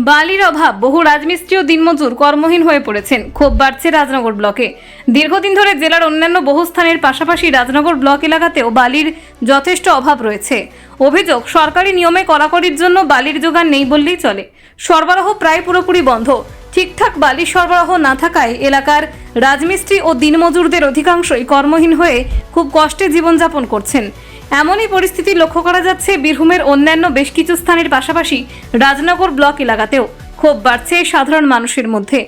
বালির অভাব, বহু রাজমিস্ত্রি ও দিনমজুর কর্মহীন হয়ে পড়েছেন। ক্ষোভ বাড়ছে রাজনগর ব্লকে। দীর্ঘদিন ধরে জেলার অন্যান্য বহু স্থানের পাশাপাশি রাজনগর ব্লক এলাকাতেও বালির যথেষ্ট অভাব রয়েছে। অভিযোগ, সরকারি নিয়মে কড়াকড়ির জন্য বালির যোগান নেই বললেই চলে। সরবরাহ প্রায় পুরোপুরি বন্ধ। ঠিকঠাক বালির সরবরাহ না থাকায় এলাকার রাজমিস্ত্রি ও দিনমজুরদের অধিকাংশই কর্মহীন হয়ে খুব কষ্টে জীবনযাপন করছেন। এমনই পরিস্থিতি লক্ষ্য করা যাচ্ছে বীরভূমের অন্যান্য বেশ কিছু স্থানের পাশাপাশি রাজনগর ব্লক এলাকাতেও। ক্ষোভ বাড়ছে সাধারণ মানুষের মধ্যে।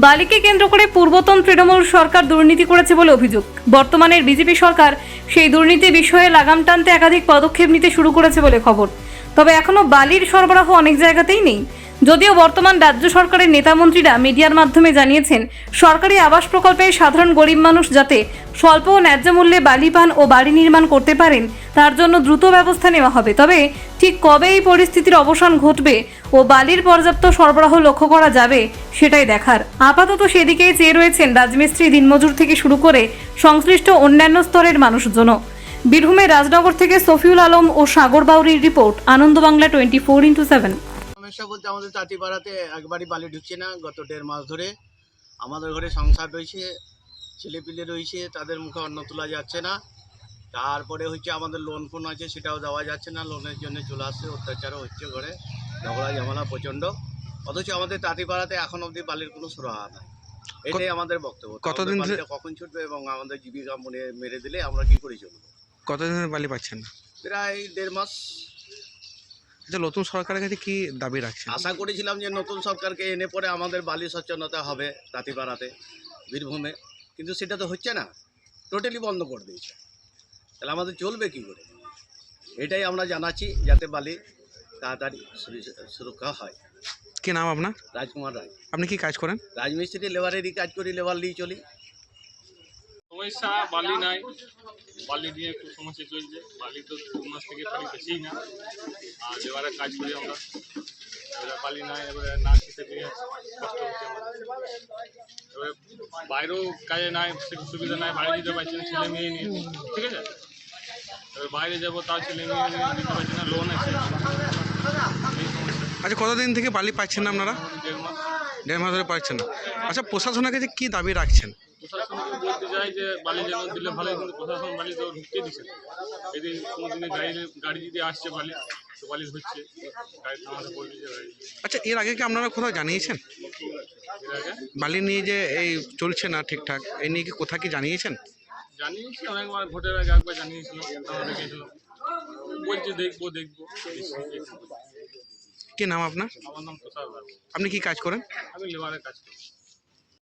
বালিকে কেন্দ্র করে পূর্বতন তৃণমূল সরকার দুর্নীতি করেছে বলে অভিযোগ। বর্তমানের বিজেপি সরকার সেই দুর্নীতি বিষয়ে লাগাম টানতে একাধিক পদক্ষেপ নিতে শুরু করেছে বলে খবর। তবে এখনো বালির সরবরাহ অনেক জায়গাতেই নেই। যদিও বর্তমান রাজ্য সরকারের নেতামন্ত্রীরা মিডিয়ার মাধ্যমে জানিয়েছেন, সরকারি আবাস প্রকল্পে সাধারণ গরিব মানুষ যাতে স্বল্প ও ন্যায্য মূল্যে বালি পান ও বাড়ি নির্মাণ করতে পারেন তার জন্য দ্রুত ব্যবস্থা নেওয়া হবে। তবে ঠিক কবে এই পরিস্থিতির অবসান ঘটবে ও বালির পর্যাপ্ত সরবরাহ লক্ষ্য করা যাবে সেটাই দেখার। আপাতত সেদিকেই চেয়ে রয়েছেন রাজমিস্ত্রি, দিনমজুর থেকে শুরু করে সংশ্লিষ্ট অন্যান্য স্তরের মানুষজন। বীরভূমের রাজনগর থেকে সফিউল আলম ও সাগর বাউরির রিপোর্ট, আনন্দ বাংলা 24x7। সমস্যা বলতে আমাদের তাঁতিপাড়াতে একবারই বালি ঢুকছে না। গত 1.5 মাস ধরে আমাদের ঘরে সংসার রয়েছে, ছেলেপিলে রয়েছে, তাদের মুখে অন্ন তোলা যাচ্ছে না। তারপরে হচ্ছে আমাদের লোন ফোন আছে, সেটাও দেওয়া যাচ্ছে না। লোনের জন্য চলে আসছে, অত্যাচারও হচ্ছে, ঘরে ঝগড়া ঝামেলা প্রচণ্ড। অথচ আমাদের তাঁতিপাড়াতে এখন অবধি বালির কোনো সুরাহা নাই। এটাই আমাদের বক্তব্য। কতদিন বালিটা কখন ছুটবে এবং আমাদের জীবিকা মেরে দিলে আমরা কি করে চলবো? কতদিন ধরে বালি পাচ্ছেন না? প্রায় 1.5 মাস। নতুন সরকারের কাছে কি দাবি রাখছেন? আশা করেছিলাম যে নতুন সরকারকে এনে পরে আমাদের বালি স্বচ্ছলতা হবে তাঁতিপাড়াতে, বীরভূমে, কিন্তু সেটা তো হচ্ছে না। টোটালি বন্ধ করে দিয়েছে। তাহলে আমাদের চলবে কি করে? এটাই আমরা জানাচ্ছি, যাতে বালি তাড়াতাড়ি সুরক্ষা হয়। কি নাম আপনার? রাজকুমার রায়। আপনি কি কাজ করেন? রাজমিস্ত্রি, লেবারেরই কাজ করি, লেবার নিয়ে চলি। সমস্যা বালি নাই, বালি নিয়ে একটু সমস্যা চলছে। বালি তো 2 মাস থেকে খালি বেশিই না, আর লেবারের কাজ করি আমরা। এবারে বালি নাই, এবারে না খেতে পেয়ে কষ্ট হচ্ছে আমাদের। এবারে বাইরেও কাজে নাই, সুবিধা নাই, বাইরে দিতে পারছি না ছেলে মেয়ে নিয়ে, ঠিক আছে? এবার বাইরে যাবো, তার ছেলে মেয়ে নিয়ে দিতে পারছি না, লোন আছে, এই সমস্যা। আচ্ছা, কতদিন থেকে বালি পাচ্ছেন না আপনারা? 1.5 মাস। 1.5 মাস ধরে পাচ্ছেন না। আচ্ছা, প্রশাসনের কাছে কি দাবি রাখছেন? প্রশাসনকে বলতে চাই যে বালি যেন দিলে ভালো, কিন্তু প্রশাসন বালি তো ঢুকতে দিচ্ছে না। যদি কোনো দিনে গাড়ি যদি আসছে বালি, তো বালি হচ্ছে, গাড়ি থামাতে বলছে যে গাড়ি। আচ্ছা, এর আগে কি আপনারা কোথাও জানিয়েছেন এর আগে বালি নিয়ে যে এই চলছে না ঠিকঠাক, এই নিয়ে কি কোথাও কি জানিয়েছেন? জানিয়েছি অনেকবার, ভোটের আগে একবার জানিয়েছিলাম, আমরা দেখেছিলাম, বলছে দেখবো। কি নাম আপনার? আমার নাম প্রসাদ বাবু। আপনি কি কাজ করেন? আমি লেবারের কাজ করি।